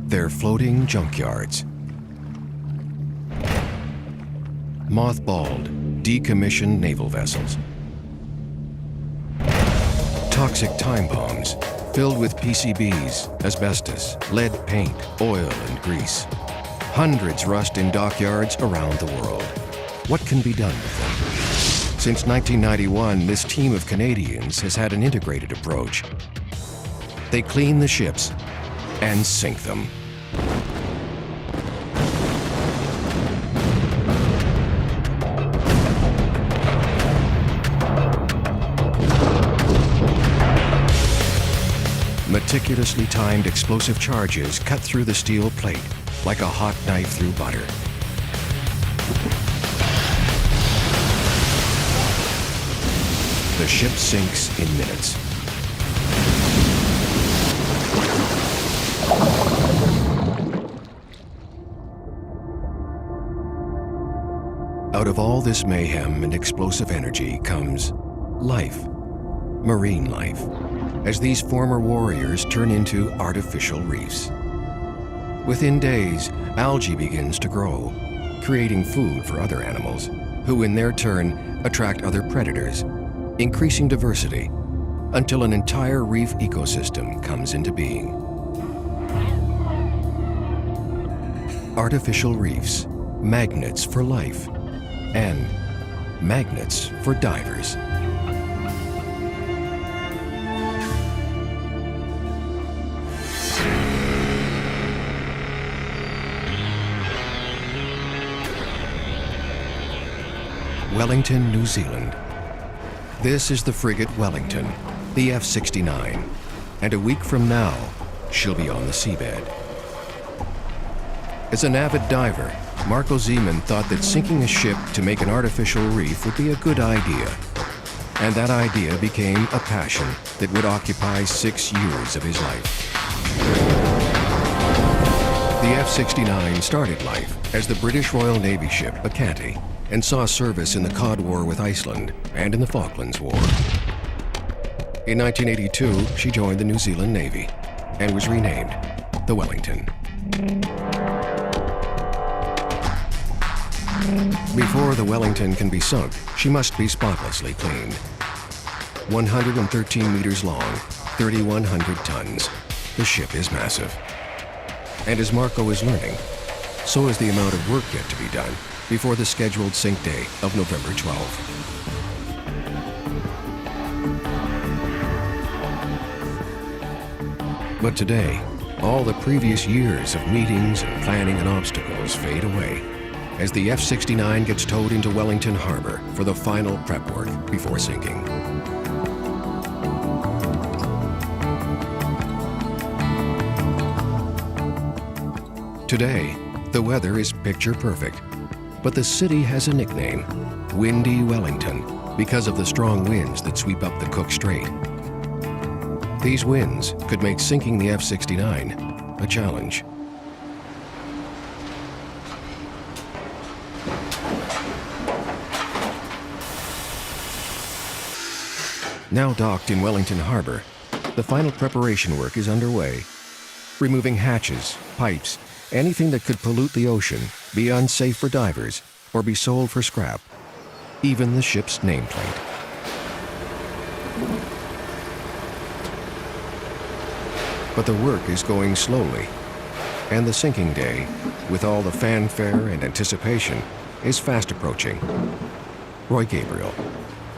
They're floating junkyards. Mothballed, decommissioned naval vessels. Toxic time bombs filled with PCBs, asbestos, lead paint, oil, and grease. Hundreds rust in dockyards around the world. What can be done with them? Since 1991, this team of Canadians has had an integrated approach. They clean the ships and sink them. Meticulously timed explosive charges cut through the steel plate like a hot knife through butter. The ship sinks in minutes. Out of all this mayhem and explosive energy comes life, marine life, as these former warriors turn into artificial reefs. Within days, algae begins to grow, creating food for other animals, who in their turn attract other predators, increasing diversity until an entire reef ecosystem comes into being. Artificial reefs, magnets for life, and magnets for divers. Wellington, New Zealand. This is the frigate Wellington, the F69, and a week from now, she'll be on the seabed. As an avid diver, Marco Zeman thought that sinking a ship to make an artificial reef would be a good idea. And that idea became a passion that would occupy 6 years of his life. The F69 started life as the British Royal Navy ship Bacchante and saw service in the Cod War with Iceland and in the Falklands War. In 1982, she joined the New Zealand Navy and was renamed the Wellington. Before the Wellington can be sunk, she must be spotlessly cleaned. 113 meters long, 3,100 tons. The ship is massive. And as Marco is learning, so is the amount of work yet to be done before the scheduled sink day of November 12th. But today, all the previous years of meetings and planning and obstacles fade away as the F69 gets towed into Wellington Harbor for the final prep work before sinking. Today, the weather is picture perfect, but the city has a nickname, Windy Wellington, because of the strong winds that sweep up the Cook Strait. These winds could make sinking the F69 a challenge. Now docked in Wellington Harbor, the final preparation work is underway. Removing hatches, pipes, anything that could pollute the ocean, be unsafe for divers, or be sold for scrap. Even the ship's nameplate. But the work is going slowly, and the sinking day, with all the fanfare and anticipation, is fast approaching. Roy Gabriel.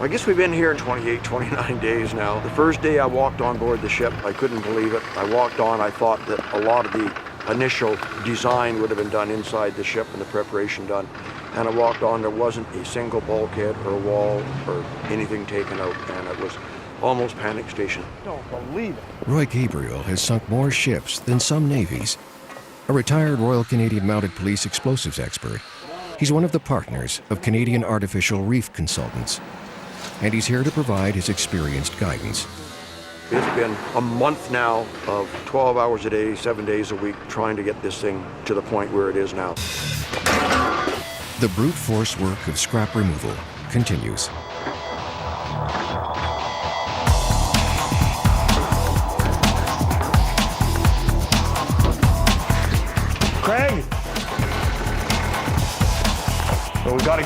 I guess we've been here 28, 29 days now. The first day I walked on board the ship, I couldn't believe it. I walked on, I thought that a lot of the initial design would have been done inside the ship and the preparation done. And I walked on, there wasn't a single bulkhead or wall or anything taken out, and it was almost panic station. Don't believe it. Roy Gabriel has sunk more ships than some navies. A retired Royal Canadian Mounted Police explosives expert, he's one of the partners of Canadian Artificial Reef Consultants, and he's here to provide his experienced guidance. It's been a month now of 12 hours a day, 7 days a week, trying to get this thing to the point where it is now. The brute force work of scrap removal continues.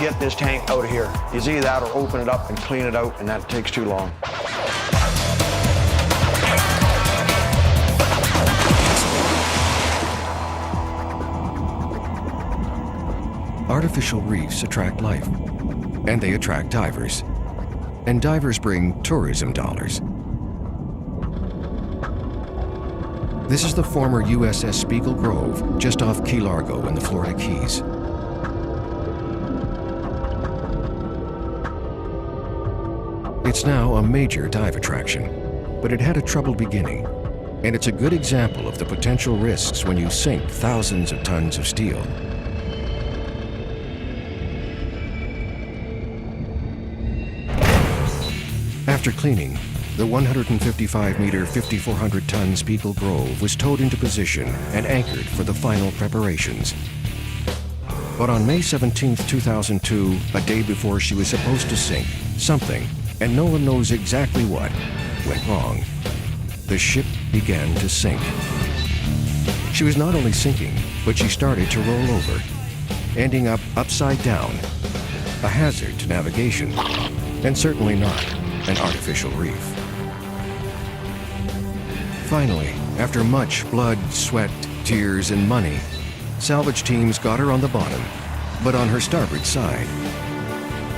get this tank out of here. It's either that or open it up and clean it out, and that takes too long. Artificial reefs attract life, and they attract divers. And divers bring tourism dollars. This is the former USS Spiegel Grove, just off Key Largo in the Florida Keys. It's now a major dive attraction, but it had a troubled beginning, and it's a good example of the potential risks when you sink thousands of tons of steel. After cleaning, the 155-meter, 5,400-ton Spiegel Grove was towed into position and anchored for the final preparations. But on May 17, 2002, a day before she was supposed to sink, something, and no one knows exactly what, went wrong. The ship began to sink. She was not only sinking, but she started to roll over, ending up upside down, a hazard to navigation, and certainly not an artificial reef. Finally, after much blood, sweat, tears, and money, salvage teams got her on the bottom, but on her starboard side.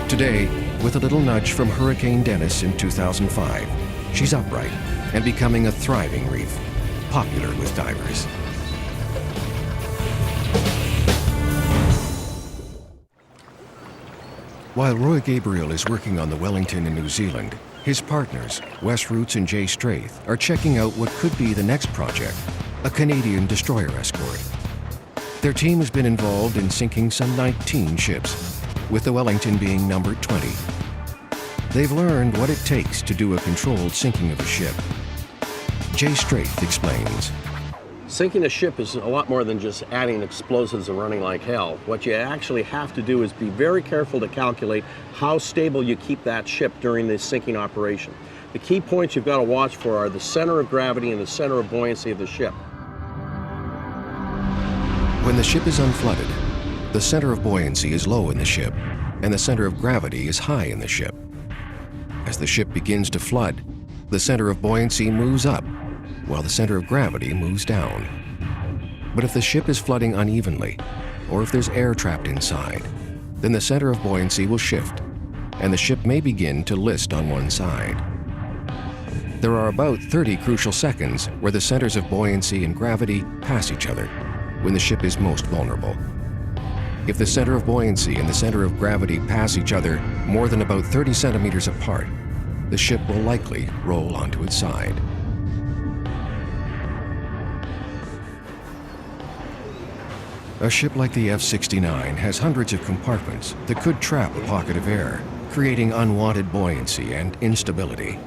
Today, with a little nudge from Hurricane Dennis in 2005, she's upright and becoming a thriving reef, popular with divers. While Roy Gabriel is working on the Wellington in New Zealand, his partners, Wes Roots and Jay Straith, are checking out what could be the next project, a Canadian destroyer escort. Their team has been involved in sinking some 19 ships, with the Wellington being number 20. They've learned what it takes to do a controlled sinking of a ship. Jay Straith explains. Sinking a ship is a lot more than just adding explosives and running like hell. What you actually have to do is be very careful to calculate how stable you keep that ship during the sinking operation. The key points you've got to watch for are the center of gravity and the center of buoyancy of the ship. When the ship is unflooded, the center of buoyancy is low in the ship, and the center of gravity is high in the ship. As the ship begins to flood, the center of buoyancy moves up, while the center of gravity moves down. But if the ship is flooding unevenly, or if there's air trapped inside, then the center of buoyancy will shift, and the ship may begin to list on one side. There are about 30 crucial seconds where the centers of buoyancy and gravity pass each other, when the ship is most vulnerable. If the center of buoyancy and the center of gravity pass each other more than about 30 centimeters apart, the ship will likely roll onto its side. A ship like the F-69 has hundreds of compartments that could trap a pocket of air, creating unwanted buoyancy and instability.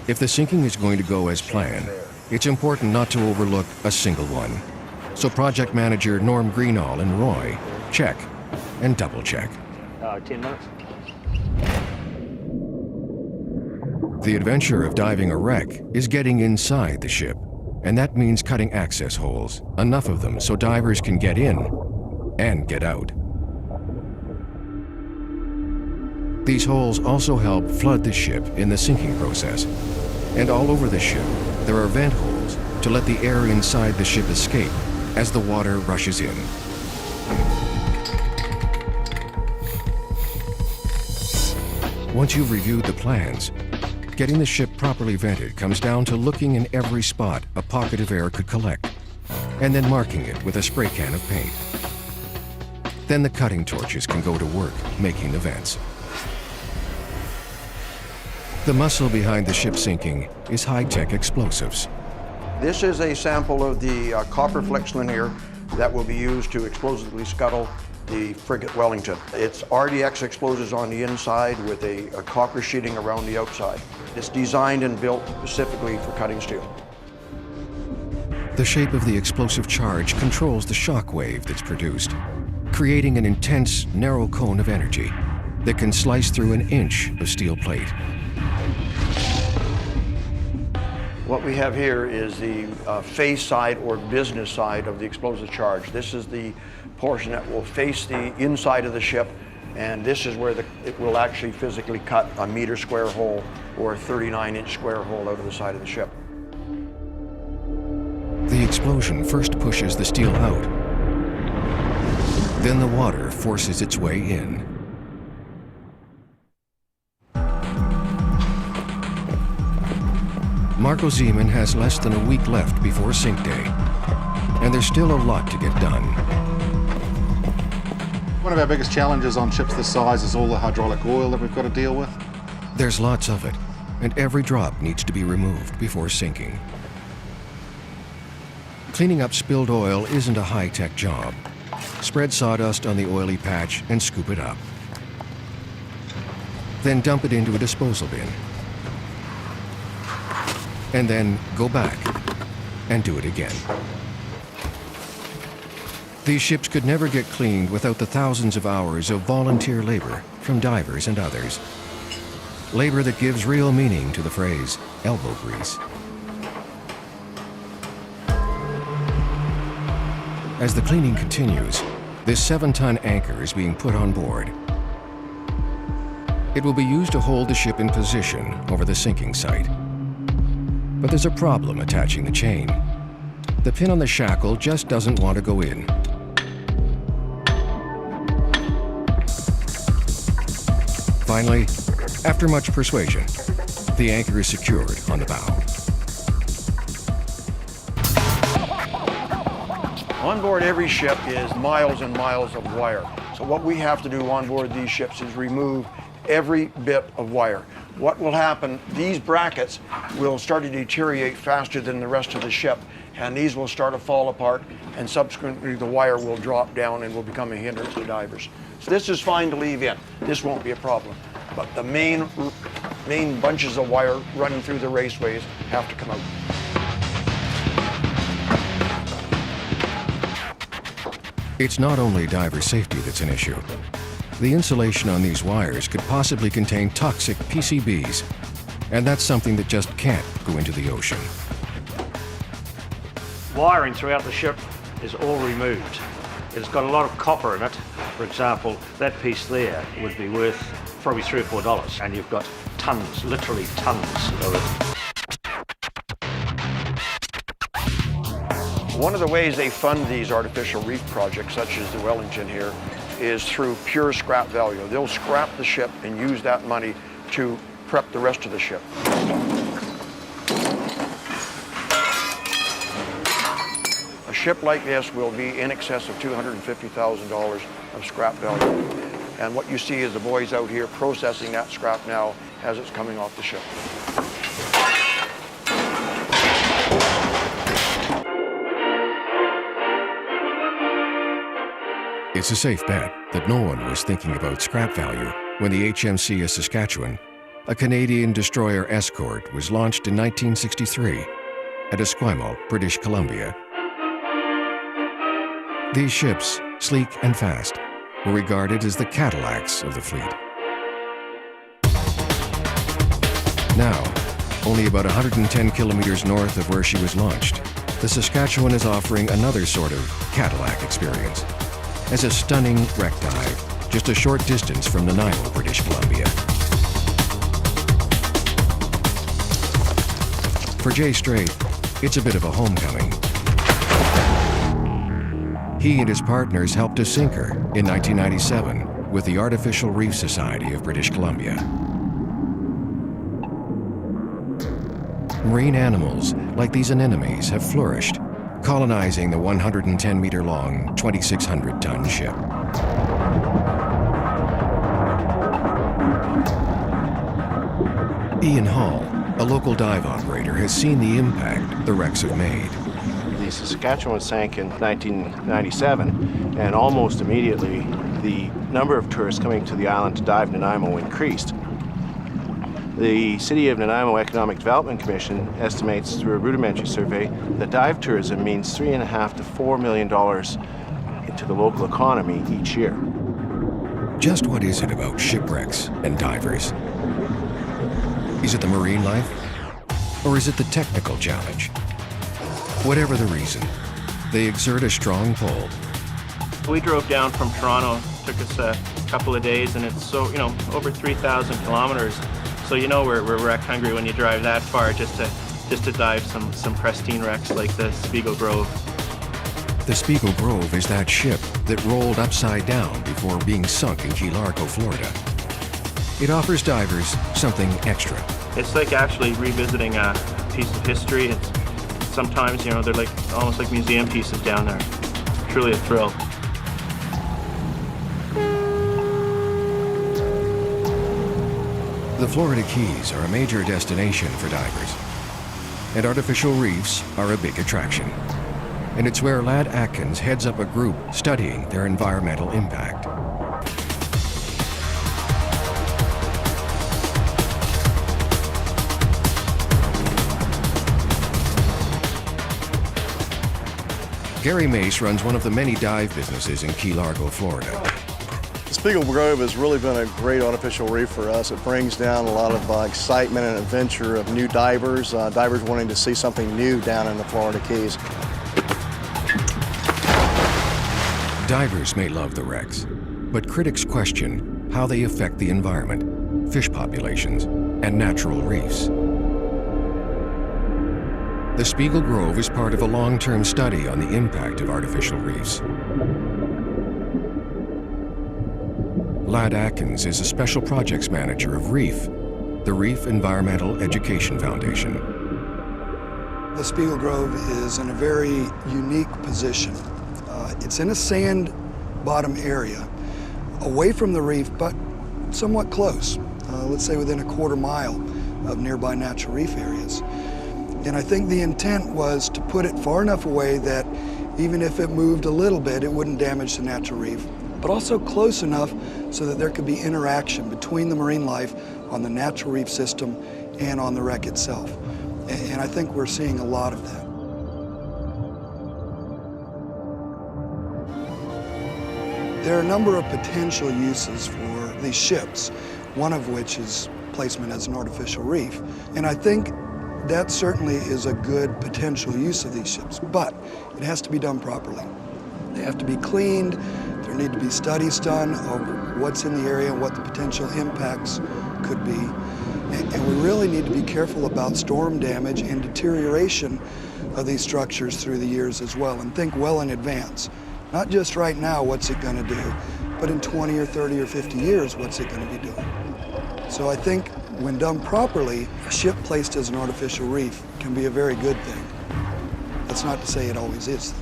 If the sinking is going to go as planned, it's important not to overlook a single one. So project manager Norm Greenall and Roy check and double check. 10 minutes. The adventure of diving a wreck is getting inside the ship, and that means cutting access holes, enough of them so divers can get in and get out. These holes also help flood the ship in the sinking process, and all over the ship there are vent holes to let the air inside the ship escape as the water rushes in. Once you've reviewed the plans, getting the ship properly vented comes down to looking in every spot a pocket of air could collect, and then marking it with a spray can of paint. Then the cutting torches can go to work making the vents. The muscle behind the ship sinking is high-tech explosives. This is a sample of the copper flex linear that will be used to explosively scuttle the frigate Wellington. It's RDX explosives on the inside with a copper sheeting around the outside. It's designed and built specifically for cutting steel. The shape of the explosive charge controls the shock wave that's produced, creating an intense, narrow cone of energy that can slice through an inch of steel plate. What we have here is the face side or business side of the explosive charge. This is the portion that will face the inside of the ship And this is where it will actually physically cut a meter square hole or a 39-inch square hole out of the side of the ship. The explosion first pushes the steel out. Then the water forces its way in. Marco Zeman has less than a week left before sink day, and there's still a lot to get done. One of our biggest challenges on ships this size is all the hydraulic oil that we've got to deal with. There's lots of it, and every drop needs to be removed before sinking. Cleaning up spilled oil isn't a high-tech job. Spread sawdust on the oily patch and scoop it up. Then dump it into a disposal bin. And then go back and do it again. These ships could never get cleaned without the thousands of hours of volunteer labor from divers and others. Labor that gives real meaning to the phrase elbow grease. As the cleaning continues, this 7-ton anchor is being put on board. It will be used to hold the ship in position over the sinking site. But there's a problem attaching the chain. The pin on the shackle just doesn't want to go in. Finally, after much persuasion, the anchor is secured on the bow. On board every ship is miles and miles of wire. So what we have to do on board these ships is remove every bit of wire. What will happen, these brackets will start to deteriorate faster than the rest of the ship, and these will start to fall apart, and subsequently the wire will drop down and will become a hindrance to divers. So this is fine to leave in. This won't be a problem. But the main bunches of wire running through the raceways have to come out. It's not only diver safety that's an issue. The insulation on these wires could possibly contain toxic PCBs, and that's something that just can't go into the ocean. Wiring throughout the ship is all removed. It's got a lot of copper in it. For example, that piece there would be worth probably $3 or $4, and you've got tons, literally tons of it. One of the ways they fund these artificial reef projects, such as the Wellington here, is through pure scrap value. They'll scrap the ship and use that money to prep the rest of the ship. A ship like this will be in excess of $250,000 of scrap value. And what you see is the boys out here processing that scrap now as it's coming off the ship. It's a safe bet that no one was thinking about scrap value when the HMCS Saskatchewan, a Canadian destroyer escort, was launched in 1963 at Esquimalt, British Columbia. These ships, sleek and fast, were regarded as the Cadillacs of the fleet. Now, only about 110 kilometers north of where she was launched, the Saskatchewan is offering another sort of Cadillac experience as a stunning wreck dive just a short distance from Nanaimo, British Columbia. For Jay Strait, it's a bit of a homecoming. He and his partners helped to sink her in 1997 with the Artificial Reef Society of British Columbia. Marine animals like these anemones have flourished, colonizing the 110-meter-long, 2,600-ton ship. Ian Hall, a local dive operator, has seen the impact the wrecks have made. The Saskatchewan sank in 1997, and almost immediately the number of tourists coming to the island to dive Nanaimo increased. The City of Nanaimo Economic Development Commission estimates through a rudimentary survey that dive tourism means $3.5 to $4 million into the local economy each year. Just what is it about shipwrecks and divers? Is it the marine life? Or is it the technical challenge? Whatever the reason, they exert a strong pull. We drove down from Toronto, took us couple of days, and it's so, over 3,000 kilometers. So we're wreck hungry when you drive that far just to dive some pristine wrecks like the Spiegel Grove. The Spiegel Grove is that ship that rolled upside down before being sunk in Key Largo, Florida. It offers divers something extra. It's like actually revisiting a piece of history. It's sometimes, they're like almost like museum pieces down there. Truly a thrill. The Florida Keys are a major destination for divers, and artificial reefs are a big attraction. And it's where Ladd Atkins heads up a group studying their environmental impact. Gary Mace runs one of the many dive businesses in Key Largo, Florida. The Spiegel Grove has really been a great artificial reef for us. It brings down a lot of excitement and adventure of new divers, divers wanting to see something new down in the Florida Keys. Divers may love the wrecks, but critics question how they affect the environment, fish populations, and natural reefs. The Spiegel Grove is part of a long-term study on the impact of artificial reefs. Ladd Atkins is a special projects manager of REEF, the Reef Environmental Education Foundation. The Spiegel Grove is in a very unique position. It's in a sand bottom area, away from the reef, but somewhat close, let's say within a quarter mile of nearby natural reef areas. And I think the intent was to put it far enough away that even if it moved a little bit, it wouldn't damage the natural reef, but also close enough so that there could be interaction between the marine life on the natural reef system and on the wreck itself. And I think we're seeing a lot of that. There are a number of potential uses for these ships, one of which is placement as an artificial reef. And I think that certainly is a good potential use of these ships, but it has to be done properly. They have to be cleaned. There need to be studies done of what's in the area and what the potential impacts could be. And we really need to be careful about storm damage and deterioration of these structures through the years as well, and think well in advance. Not just right now, what's it going to do, but in 20 or 30 or 50 years, what's it going to be doing? So I think when done properly, a ship placed as an artificial reef can be a very good thing. That's not to say it always is.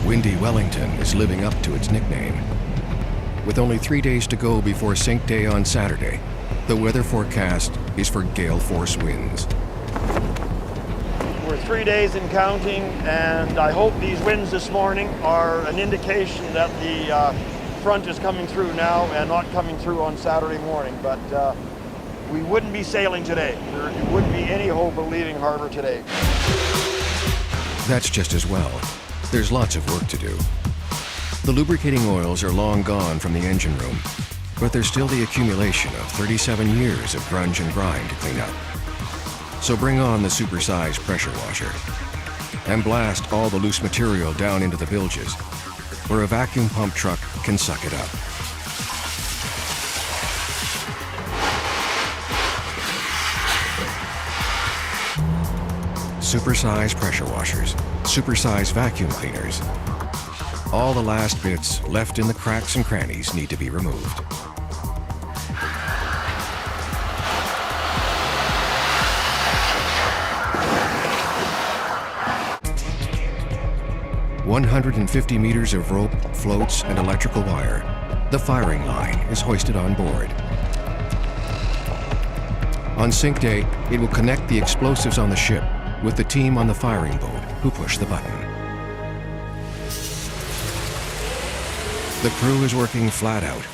Windy Wellington is living up to its nickname. With only 3 days to go before sink day on Saturday, the weather forecast is for gale force winds. We're 3 days in counting, and I hope these winds this morning are an indication that the front is coming through now and not coming through on Saturday morning. But we wouldn't be sailing today. There wouldn't be any hope of leaving harbor today. That's just as well. There's lots of work to do. The lubricating oils are long gone from the engine room, but there's still the accumulation of 37 years of grunge and grind to clean up. So bring on the supersized pressure washer and blast all the loose material down into the bilges, where a vacuum pump truck can suck it up. Supersized pressure washers, supersized vacuum cleaners. All the last bits left in the cracks and crannies need to be removed. "150 meters of rope, floats, and electrical wire. The firing line is hoisted on board. On sink day, it will connect the explosives on the ship with the team on the firing boat who push the button. The crew is working flat out,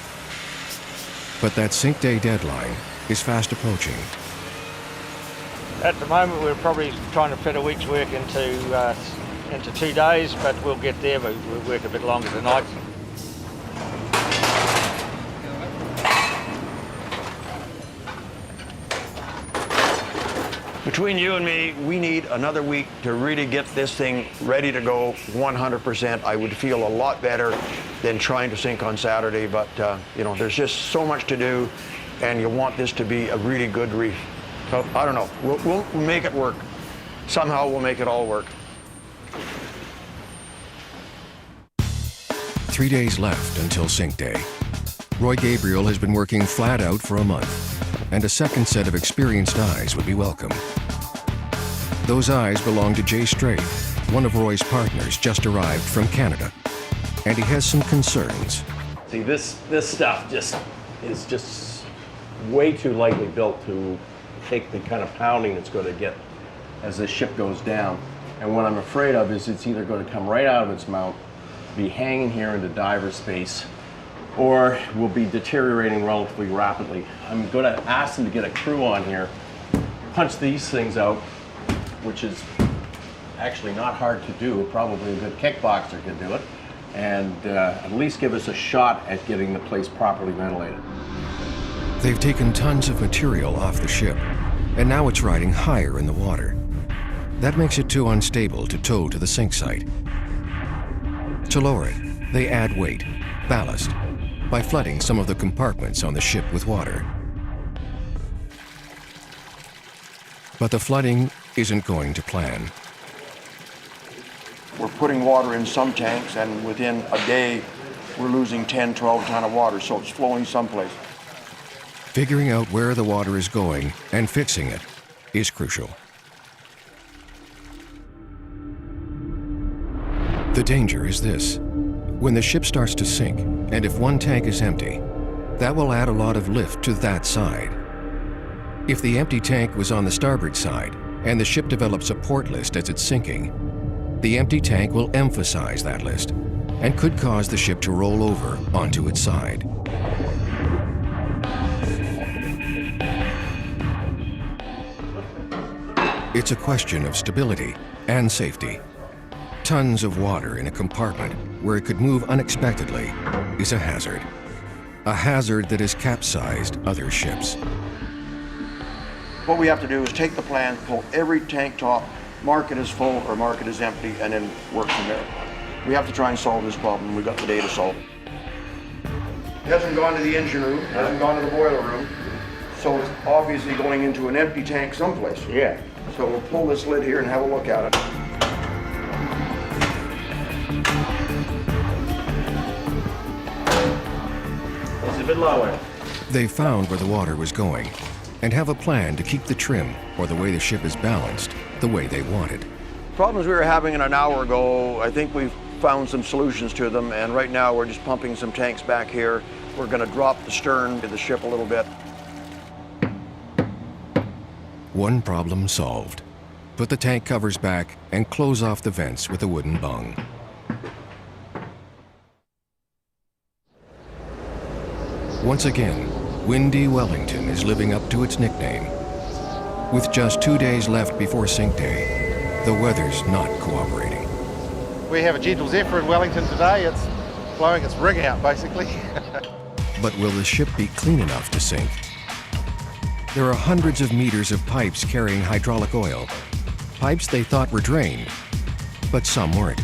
but that sink day deadline is fast approaching. At the moment, we're probably trying to fit a week's work into 2 days, but we'll get there. We'll work a bit longer tonight. Between you and me, we need another week to really get this thing ready to go 100%. I would feel a lot better than trying to sink on Saturday, but you know, there's just so much to do, and you want this to be a really good reef. So I don't know, we'll make it work. Somehow we'll make it all work. 3 days left until sink day. Roy Gabriel has been working flat out for a month, and a second set of experienced eyes would be welcome. Those eyes belong to Jay Strait, one of Roy's partners just arrived from Canada, and he has some concerns. See, this stuff is just way too lightly built to take the kind of pounding it's going to get as the ship goes down. And what I'm afraid of is it's either going to come right out of its mount, be hanging here into diver space, or will be deteriorating relatively rapidly. I'm going to ask them to get a crew on here, punch these things out, which is actually not hard to do. Probably a good kickboxer could do it, and at least give us a shot at getting the place properly ventilated. They've taken tons of material off the ship, and now it's riding higher in the water. That makes it too unstable to tow to the sink site. To lower it, they add weight, ballast, by flooding some of the compartments on the ship with water. But the flooding isn't going to plan. We're putting water in some tanks, and within a day, we're losing 10, 12 ton of water, so it's flowing someplace. Figuring out where the water is going and fixing it is crucial. The danger is this. When the ship starts to sink, and if one tank is empty, that will add a lot of lift to that side. If the empty tank was on the starboard side, and the ship develops a port list as it's sinking, the empty tank will emphasize that list and could cause the ship to roll over onto its side. It's a question of stability and safety. Tons of water in a compartment where it could move unexpectedly is a hazard. A hazard that has capsized other ships. What we have to do is take the plan, pull every tank top, mark it as full or mark it as empty, and then work from there. We have to try and solve this problem. We've got the day to solve it. It hasn't gone to the engine room, it hasn't gone to the boiler room, so it's obviously going into an empty tank someplace. Yeah. So we'll pull this lid here and have a look at it. It's a bit lower. They found where the water was going and have a plan to keep the trim, or the way the ship is balanced, the way they want it. Problems we were having an hour ago, I think we've found some solutions to them, and right now we're just pumping some tanks back here. We're going to drop the stern of the ship a little bit. One problem solved. Put the tank covers back and close off the vents with a wooden bung. Once again, Windy Wellington is living up to its nickname. With just 2 days left before sink day, the weather's not cooperating. We have a gentle zephyr in Wellington today. It's blowing its rig out, basically. But will the ship be clean enough to sink? There are hundreds of meters of pipes carrying hydraulic oil. Pipes they thought were drained, but some weren't.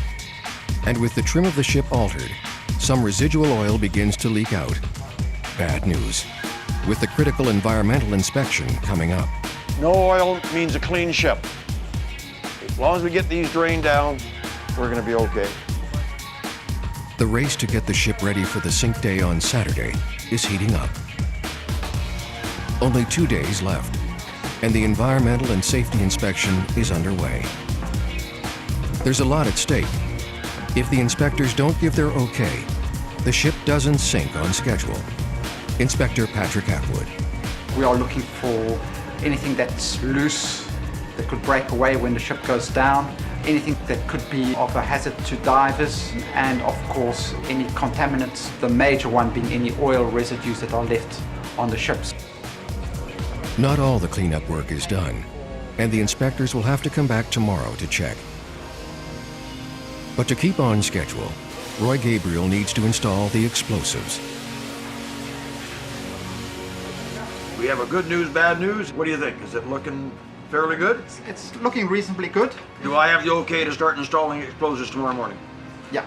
And with the trim of the ship altered, some residual oil begins to leak out. Bad news, with the critical environmental inspection coming up. No oil means a clean ship. As long as we get these drained down, we're going to be okay. The race to get the ship ready for the sink day on Saturday is heating up. Only 2 days left, and the environmental and safety inspection is underway. There's a lot at stake. If the inspectors don't give their okay, the ship doesn't sink on schedule. Inspector Patrick Atwood. We are looking for anything that's loose, that could break away when the ship goes down, anything that could be of a hazard to divers, and of course any contaminants, the major one being any oil residues that are left on the ships. Not all the cleanup work is done, and the inspectors will have to come back tomorrow to check. But to keep on schedule, Roy Gabriel needs to install the explosives. We have a good news, bad news. What do you think? Is it looking Fairly good? It's looking reasonably good. Do I have the okay to start installing explosives tomorrow morning? Yeah.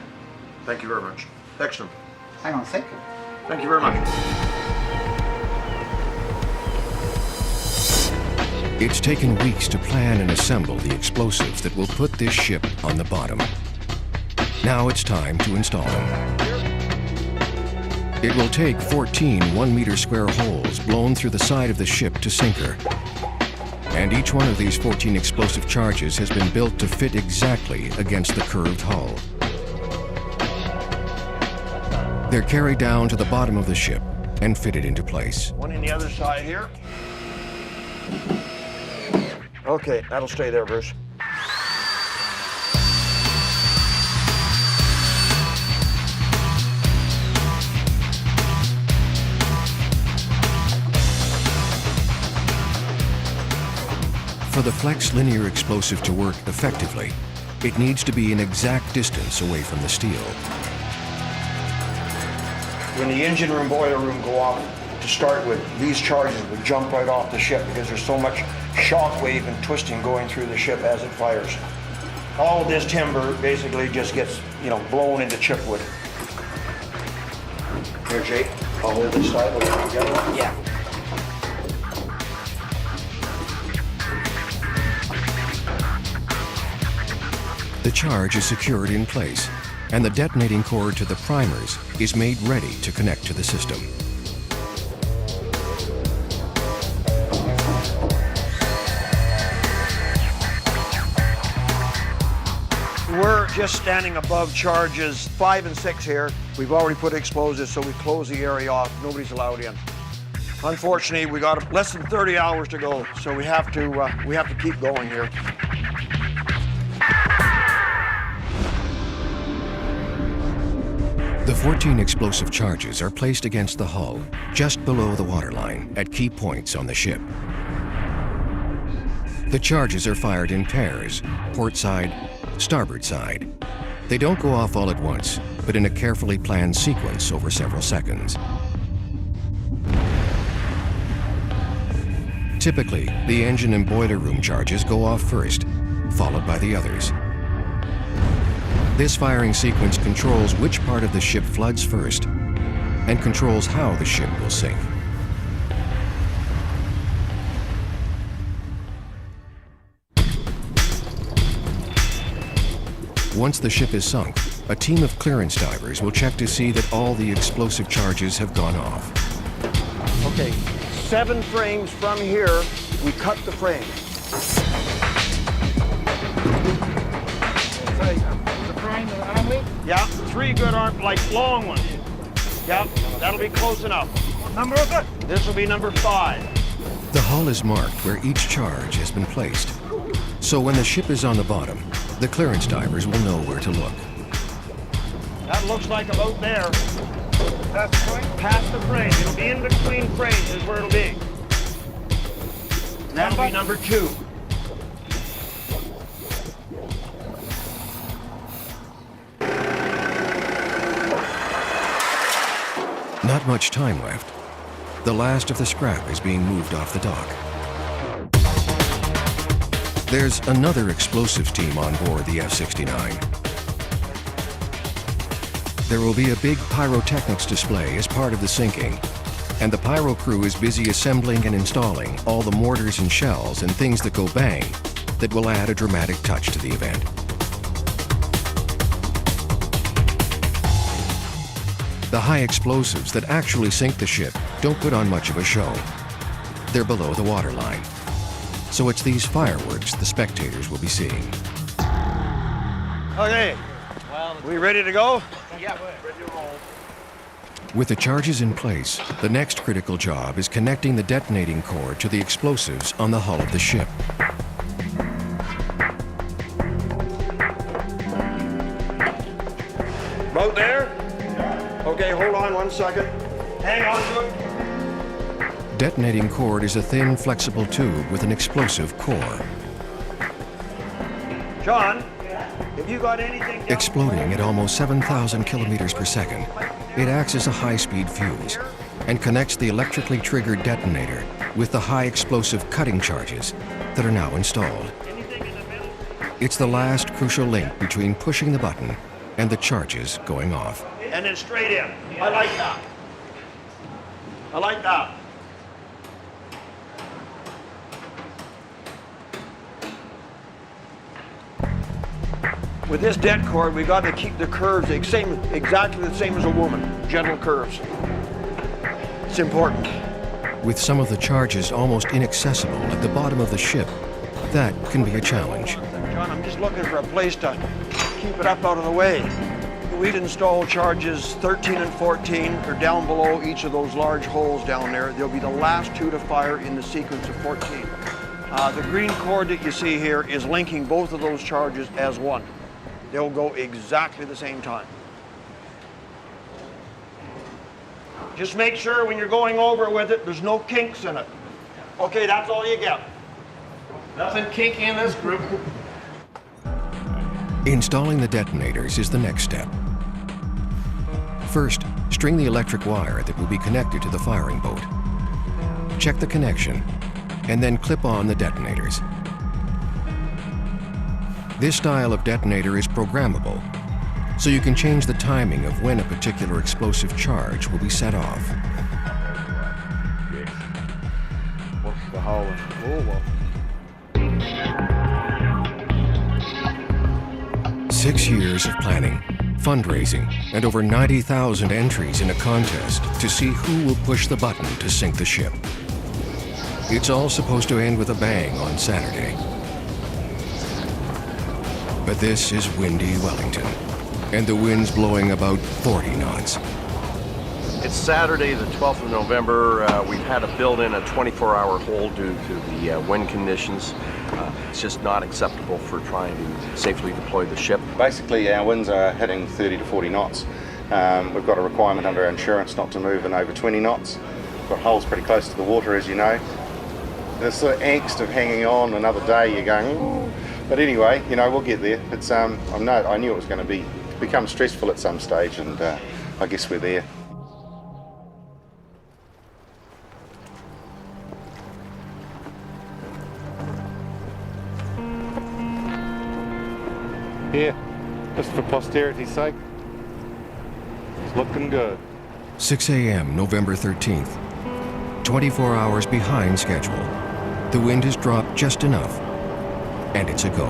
Thank you very much. Excellent. Hang on a sec. Thank you very much. It's taken weeks to plan and assemble the explosives that will put this ship on the bottom. Now it's time to install them. It will take 14 1-meter square holes blown through the side of the ship to sink her. And each one of these 14 explosive charges has been built to fit exactly against the curved hull. They're carried down to the bottom of the ship and fitted into place. One in the other side here. Okay, that'll stay there, Bruce. For the flex linear explosive to work effectively, it needs to be an exact distance away from the steel. When the engine room, boiler room go off, to start with, these charges would jump right off the ship because there's so much shock wave and twisting going through the ship as it fires. All of this timber basically just gets, blown into chipwood. Here, Jake, I'll hold this side. Yeah. The charge is secured in place, and the detonating cord to the primers is made ready to connect to the system. We're just standing above charges 5 and 6 here. We've already put explosives, so we close the area off. Nobody's allowed in. Unfortunately, we got less than 30 hours to go, so we have to keep going here. The 14 explosive charges are placed against the hull, just below the waterline, at key points on the ship. The charges are fired in pairs, port side, starboard side. They don't go off all at once, but in a carefully planned sequence over several seconds. Typically, the engine and boiler room charges go off first, followed by the others. This firing sequence controls which part of the ship floods first and controls how the ship will sink. Once the ship is sunk, a team of clearance divers will check to see that all the explosive charges have gone off. Okay, 7 frames from here, we cut the frame. Yeah, 3 good arm, like long ones. Yeah, that'll be close enough. Number of it? This will be number 5. The hull is marked where each charge has been placed. So when the ship is on the bottom, the clearance divers will know where to look. That looks like about there. That's going past the frame. It'll be in between frames is where it'll be. That'll be number 2. Not much time left. The last of the scrap is being moved off the dock. There's another explosives team on board the F-69. There will be a big pyrotechnics display as part of the sinking, and the pyro crew is busy assembling and installing all the mortars and shells and things that go bang that will add a dramatic touch to the event. The high explosives that actually sink the ship don't put on much of a show. They're below the waterline. So it's these fireworks the spectators will be seeing. Okay, we ready to go? Yeah, we're ready to roll. With the charges in place, the next critical job is connecting the detonating cord to the explosives on the hull of the ship. About there? Okay, hold on 1 second. Hang on to it. Detonating cord is a thin, flexible tube with an explosive core. John, have you got anything down? Exploding at almost 7,000 kilometers per second, it acts as a high-speed fuse and connects the electrically triggered detonator with the high explosive cutting charges that are now installed. It's the last crucial link between pushing the button and the charges going off. And then straight in. I like that. I like that. With this dead cord, we've got to keep the curves exactly the same as a woman. Gentle curves. It's important. With some of the charges almost inaccessible at the bottom of the ship, that can be a challenge. John, I'm just looking for a place to keep it up out of the way. We'd install charges 13 and 14 are down below each of those large holes down there. They'll be the last two to fire in the sequence of 14. The green cord that you see here is linking both of those charges as one. They'll go exactly the same time. Just make sure when you're going over with it, there's no kinks in it. Okay, that's all you get. Nothing kinky in this group. Installing the detonators is the next step. First, string the electric wire that will be connected to the firing boat. Check the connection, and then clip on the detonators. This style of detonator is programmable, so you can change the timing of when a particular explosive charge will be set off. What's the hole? Oh, 6 years of planning, fundraising, and over 90,000 entries in a contest to see who will push the button to sink the ship. It's all supposed to end with a bang on Saturday. But this is windy Wellington, and the wind's blowing about 40 knots. It's Saturday, the 12th of November. We've had to build in a 24-hour hold due to the wind conditions. It's just not acceptable for trying to safely deploy the ship. Basically, our winds are hitting 30 to 40 knots. We've got a requirement under our insurance not to move in over 20 knots. We've got holes pretty close to the water, as you know. This sort of angst of hanging on another day, you're going, ooh. But anyway, you know, we'll get there. It's I knew it was going to become stressful at some stage, and I guess we're there. Yeah, just for posterity's sake. It's looking good. 6 a.m. November 13th. 24 hours behind schedule. The wind has dropped just enough, and it's a go.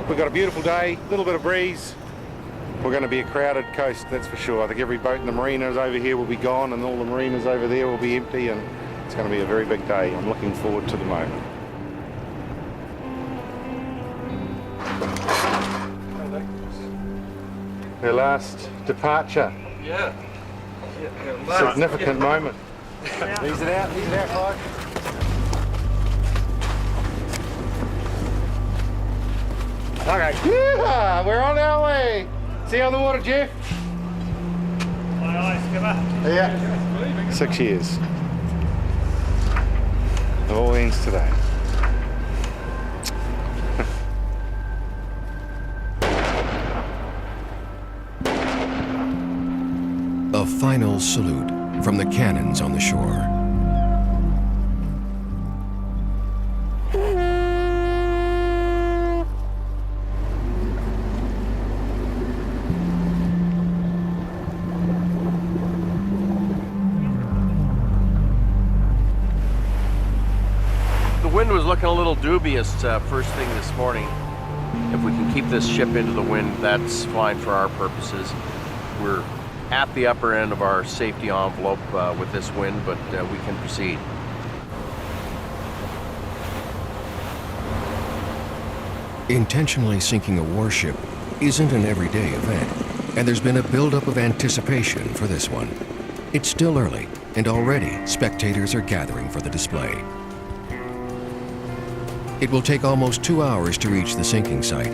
We've got a beautiful day, a little bit of breeze. We're going to be a crowded coast, that's for sure. I think every boat in the marinas over here will be gone, and all the marinas over there will be empty, and it's going to be a very big day. I'm looking forward to the moment. Her last departure. Yeah. Significant moment. Ease it out, Clive. Okay, yeah, we're on our way. See you on the water, Jeff. Aye, aye, skipper. Yeah. 6 years. It all ends today. A final salute from the cannons on the shore. The wind was looking a little dubious first thing this morning. If we can keep this ship into the wind, that's fine for our purposes. We're at the upper end of our safety envelope with this wind, but we can proceed. Intentionally sinking a warship isn't an everyday event, and there's been a buildup of anticipation for this one. It's still early, and already spectators are gathering for the display. It will take almost 2 hours to reach the sinking site.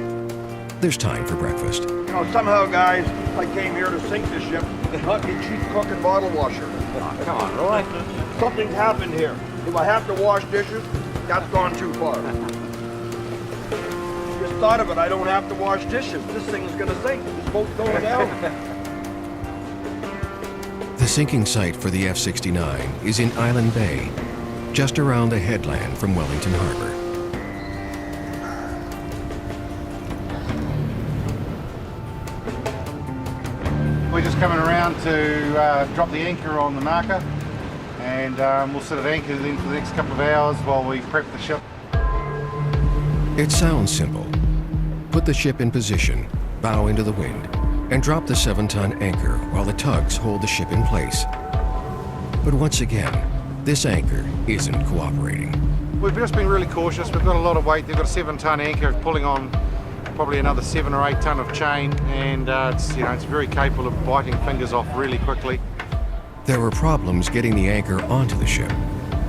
There's time for breakfast. You know, somehow, guys, I came here to sink this ship, not be chief cook and bottle washer. Come on, Roy. Something's happened here. If I have to wash dishes, that's gone too far. Just thought of it, I don't have to wash dishes. This thing is gonna sink. This boat's going down. The sinking site for the F-69 is in Island Bay, just around the headland from Wellington Harbor. we're just coming around to drop the anchor on the marker, and we'll sit at anchor then for the next couple of hours while we prep the ship. It sounds simple. Put the ship in position, bow into the wind, and drop the 7-ton anchor while the tugs hold the ship in place. But once again, this anchor isn't cooperating. We've just been really cautious. We've got a lot of weight. They've got a 7-ton anchor pulling on probably another 7 or 8 ton of chain, and it's very capable of biting fingers off really quickly. There were problems getting the anchor onto the ship,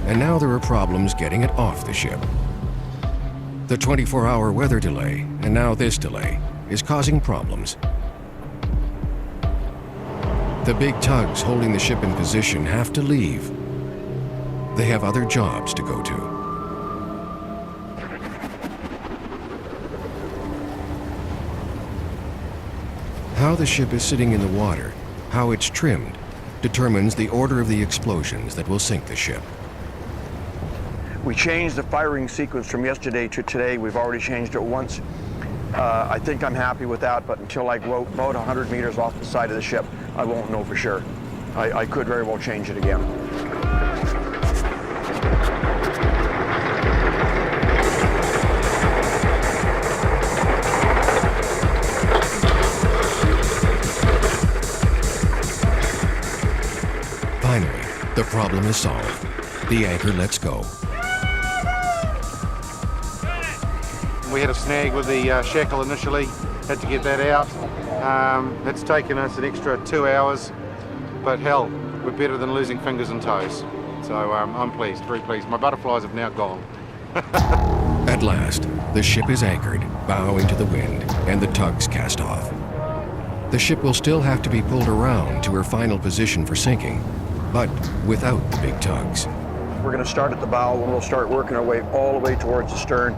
and now there are problems getting it off the ship. The 24-hour weather delay, and now this delay, is causing problems. The big tugs holding the ship in position have to leave. They have other jobs to go to. How the ship is sitting in the water, how it's trimmed, determines the order of the explosions that will sink the ship. We changed the firing sequence from yesterday to today. We've already changed it once. I think I'm happy with that, but until I go about 100 meters off the side of the ship, I won't know for sure. I could very well change it again. Finally, the problem is solved. The anchor lets go. We had a snag with the shackle initially, had to get that out. It's taken us an extra 2 hours, but hell, we're better than losing fingers and toes. So I'm pleased, very pleased. My butterflies have now gone. At last, the ship is anchored, bow into the wind, and the tugs cast off. The ship will still have to be pulled around to her final position for sinking, but without the big tugs. We're going to start at the bow, and we'll start working our way all the way towards the stern,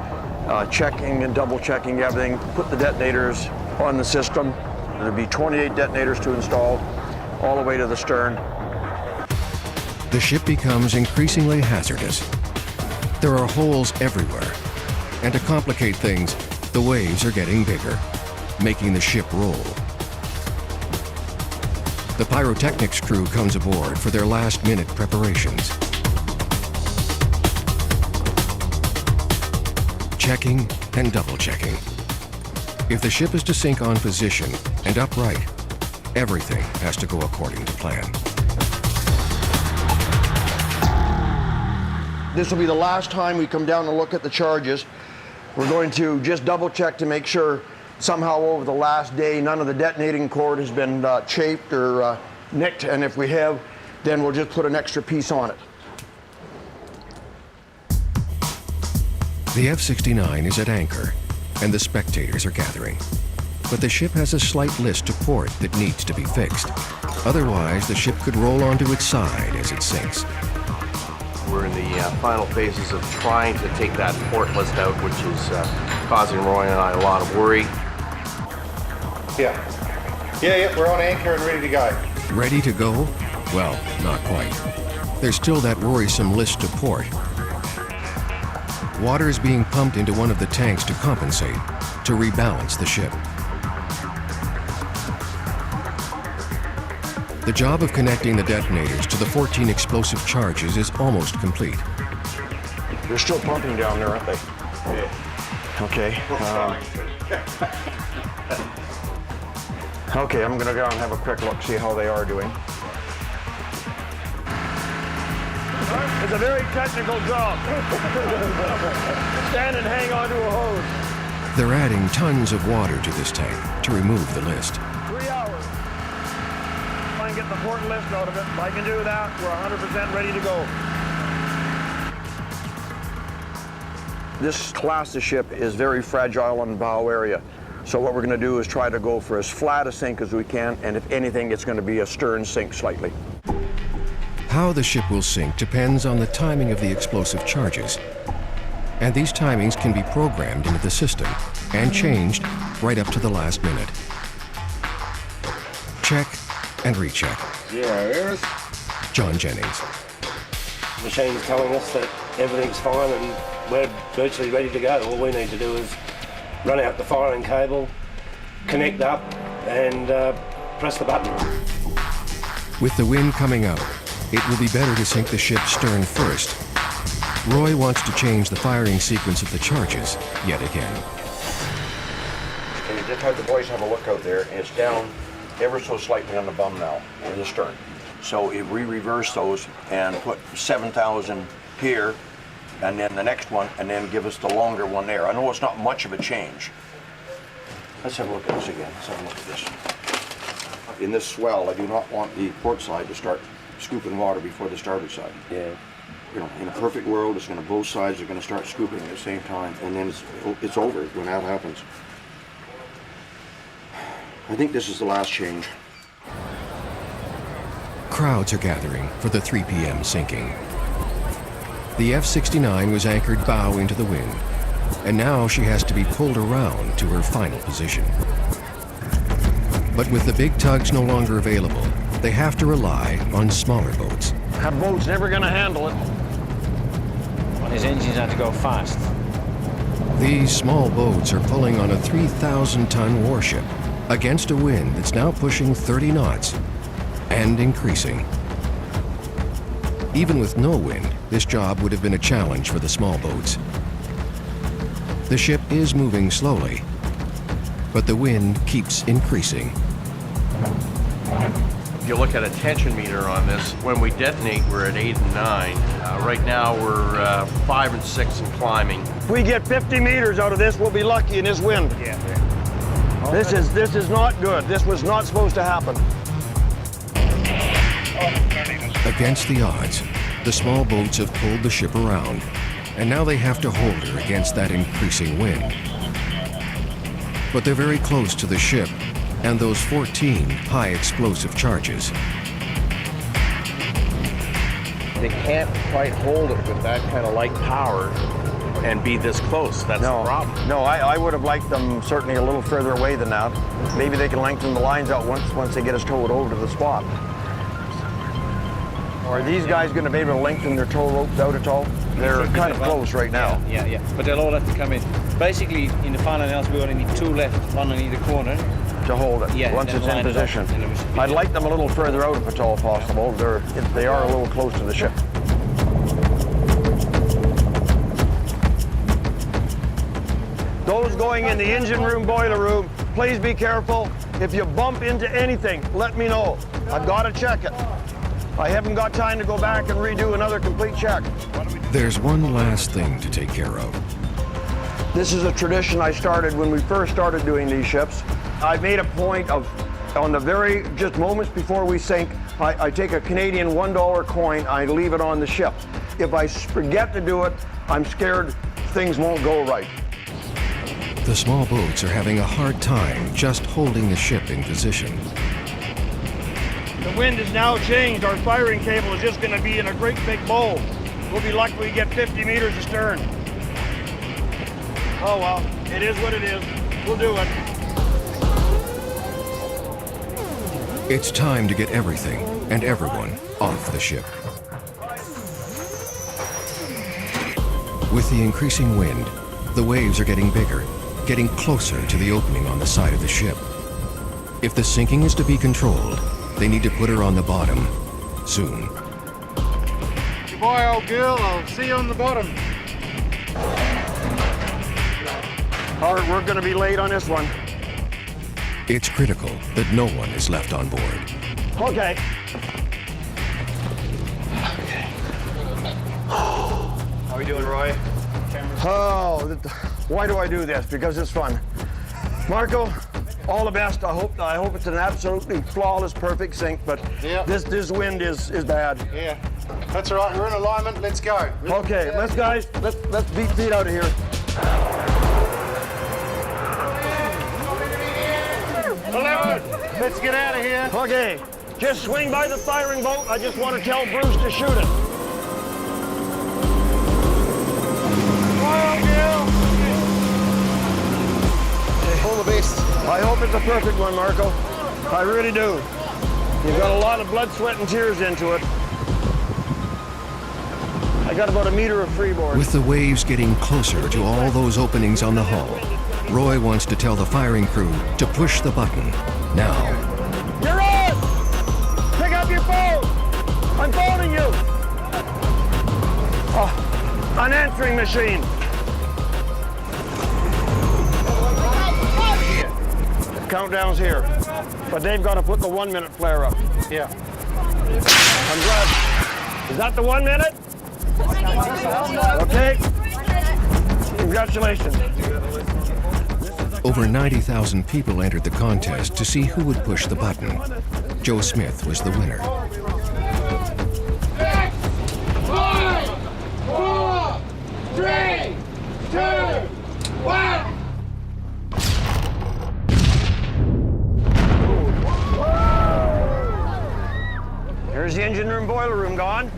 checking and double checking everything, put the detonators on the system. There'll be 28 detonators to install all the way to the stern. The ship becomes increasingly hazardous. There are holes everywhere, and to complicate things, the waves are getting bigger, making the ship roll. The pyrotechnics crew comes aboard for their last-minute preparations. Checking and double-checking. If the ship is to sink on position and upright, everything has to go according to plan. This will be the last time we come down to look at the charges. We're going to just double-check to make sure somehow over the last day none of the detonating cord has been chafed or nicked, and if we have, then we'll just put an extra piece on it. The F-69 is at anchor, and the spectators are gathering. But the ship has a slight list to port that needs to be fixed. Otherwise, the ship could roll onto its side as it sinks. We're in the final phases of trying to take that port list out, which is causing Roy and I a lot of worry. Yeah, we're on anchor and ready to go. Ready to go? Well, not quite. There's still that worrisome list to port. Water is being pumped into one of the tanks to compensate, to rebalance the ship. The job of connecting the detonators to the 14 explosive charges is almost complete. They're still pumping down there, aren't they? Yeah. Okay. Okay, I'm gonna go and have a quick look, see how they are doing. It's a very technical job. Stand and hang onto a hose. They're adding tons of water to this tank to remove the list. 3 hours. Try and get the port list out of it. If I can do that, we're 100% ready to go. This class of ship is very fragile in the bow area. So what we're going to do is try to go for as flat a sink as we can, and if anything, it's going to be a stern sink slightly. How the ship will sink depends on the timing of the explosive charges. And these timings can be programmed into the system and changed right up to the last minute. Check and recheck. 0 errors. John Jennings. Machine's telling us that everything's fine and we're virtually ready to go. All we need to do is run out the firing cable, connect up, and press the button. With the wind coming out, it will be better to sink the ship's stern first. Roy wants to change the firing sequence of the charges yet again. And you just have the boys have a look out there, and it's down ever so slightly on the bum now, in the stern. So if we reverse those and put 7,000 here, and then the next one, and then give us the longer one there. I know it's not much of a change. Let's have a look at this again. Let's have a look at this. In this swell, I do not want the port side to start scooping water before the starboard side. Yeah. You know, in a perfect world, it's going to both sides are going to start scooping at the same time, and then it's over when that happens. I think this is the last change. Crowds are gathering for the 3 p.m. sinking. The F-69 was anchored bow into the wind, and now she has to be pulled around to her final position. But with the big tugs no longer available, they have to rely on smaller boats. That boat's never going to handle it. Well, his engines have to go fast. These small boats are pulling on a 3,000-ton warship against a wind that's now pushing 30 knots and increasing. Even with no wind, this job would have been a challenge for the small boats. The ship is moving slowly, but the wind keeps increasing. If you look at a tension meter on this, when we detonate, we're at 8 and 9. Right now, we're 5 and 6 and climbing. If we get 50 meters out of this, we'll be lucky in this wind. Yeah. This is not good. This was not supposed to happen. Against the odds, the small boats have pulled the ship around, and now they have to hold her against that increasing wind. But they're very close to the ship and those 14 high explosive charges. They can't quite hold it with that kind of light power and be this close. That's the problem. No, I would have liked them certainly a little further away than that. Maybe they can lengthen the lines out once they get us towed over to the spot. Are these guys going to be able to lengthen their tow ropes out at all? They're kind of close right now. Yeah. But they'll all have to come in. Basically, in the final analysis, we only need 2 left, one on either corner. To hold it, Yeah, once it's in position. up, I'd like them a little further out if at all possible. They are a little close to the ship. Those going in the engine room, boiler room, please be careful. If you bump into anything, let me know. I've got to check it. I haven't got time to go back and redo another complete check. There's one last thing to take care of. This is a tradition I started when we first started doing these ships. I made a point of, on the very just moments before we sink, I take a Canadian $1 coin, I leave it on the ship. If I forget to do it, I'm scared things won't go right. The small boats are having a hard time just holding the ship in position. The wind has now changed. Our firing cable is just going to be in a great big bowl. We'll be lucky we get 50 meters astern. Oh well, it is what it is. We'll do it. It's time to get everything and everyone off the ship. With the increasing wind, the waves are getting bigger, getting closer to the opening on the side of the ship. If the sinking is to be controlled, they need to put her on the bottom soon. Goodbye, old girl. I'll see you on the bottom. All right, we're going to be late on this one. It's critical that no one is left on board. Okay. How are we doing, Roy? Oh, why do I do this? Because it's fun. Marco, all the best. I hope it's an absolutely flawless, perfect sink, but Yep. this wind is bad. Yeah. That's all right. We're in alignment. Let's go. Okay, let's beat feet out of here. Let's get out of here. Okay, just swing by the firing boat. I just want to tell Bruce to shoot it. All the best. I hope it's a perfect one, Marco. I really do. You've got a lot of blood, sweat, and tears into it. I got about a meter of freeboard. With the waves getting closer to all those openings on the hull, Roy wants to tell the firing crew to push the button now. You're answering machine. Countdown's here, but they've got to put the 1 minute flare up. Yeah. I'm glad. Is that the 1 minute? Okay. Congratulations. Over 90,000 people entered the contest to see who would push the button. Joe Smith was the winner. 5, 4, 3, 2, 1. Here's the engine room, boiler room gone.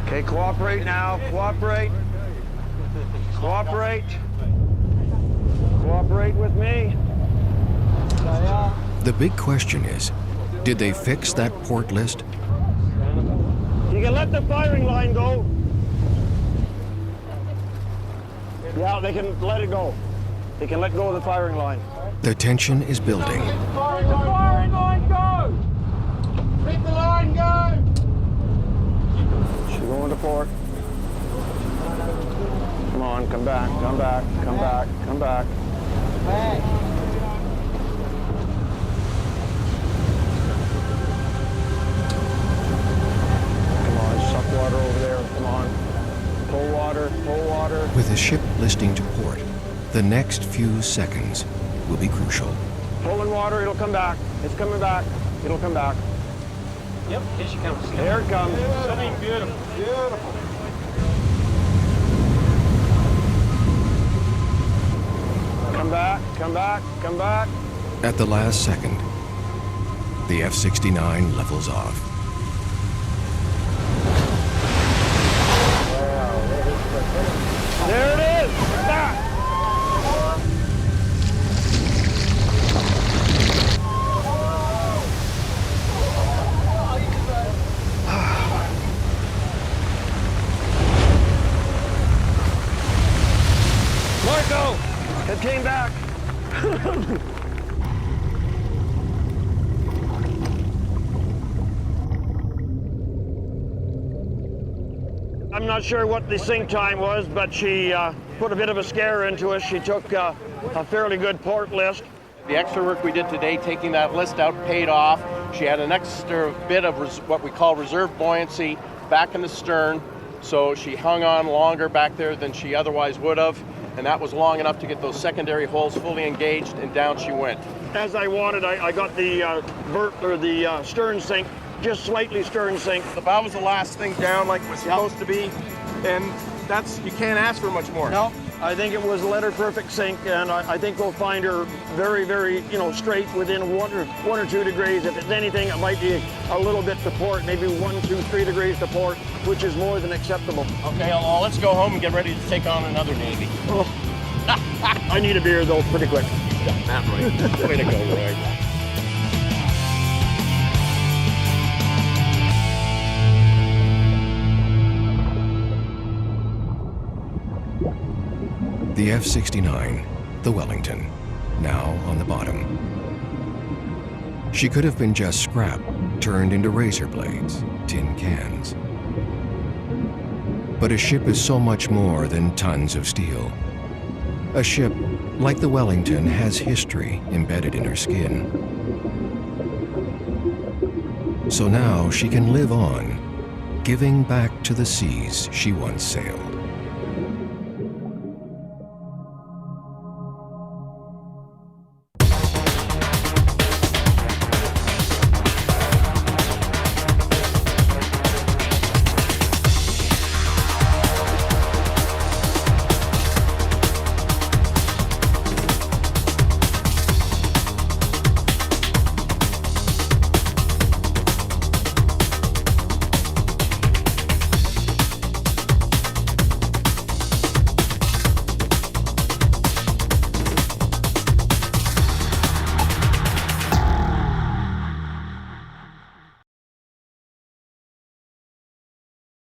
Okay, cooperate now, cooperate. Cooperate. Cooperate with me. The big question is, did they fix that port list? You can let the firing line go. Yeah, they can let it go. They can let go of the firing line. The tension is building. Let the firing line go! Let the line go! She's going to port. Come on, come back, come back, come back, come back. Come on, suck water over there, come on. Pull water, pull water. With the ship listing to port, the next few seconds will be crucial. Pulling water, it'll come back. It's coming back. It'll come back. Yep, here she comes. There it comes. Beautiful, beautiful. Come back, come back, come back. At the last second, the F-69 levels off. There it is. Back. Marco, it came back. I'm not sure what the sink time was, but she put a bit of a scare into us. She took a fairly good port list. The extra work we did today, taking that list out, paid off. She had an extra bit of what we call reserve buoyancy back in the stern, so she hung on longer back there than she otherwise would have, and that was long enough to get those secondary holes fully engaged, and down she went. As I wanted, I got the the stern sink, just slightly stern sink. The bow was the last thing down like it was supposed to be, and you can't ask for much more. No, I think it was letter perfect sink, and I think we'll find her very, very, straight within one or 2 degrees. If it's anything, it might be a little bit to port, maybe 1, 2, 3 degrees to port, which is more than acceptable. Okay, well, let's go home and get ready to take on another Navy. Oh. I need a beer though, pretty quick. Got that right. Way to go, Roy. The F-69, the Wellington, now on the bottom. She could have been just scrap, turned into razor blades, tin cans. But a ship is so much more than tons of steel. A ship, like the Wellington, has history embedded in her skin. So now she can live on, giving back to the seas she once sailed.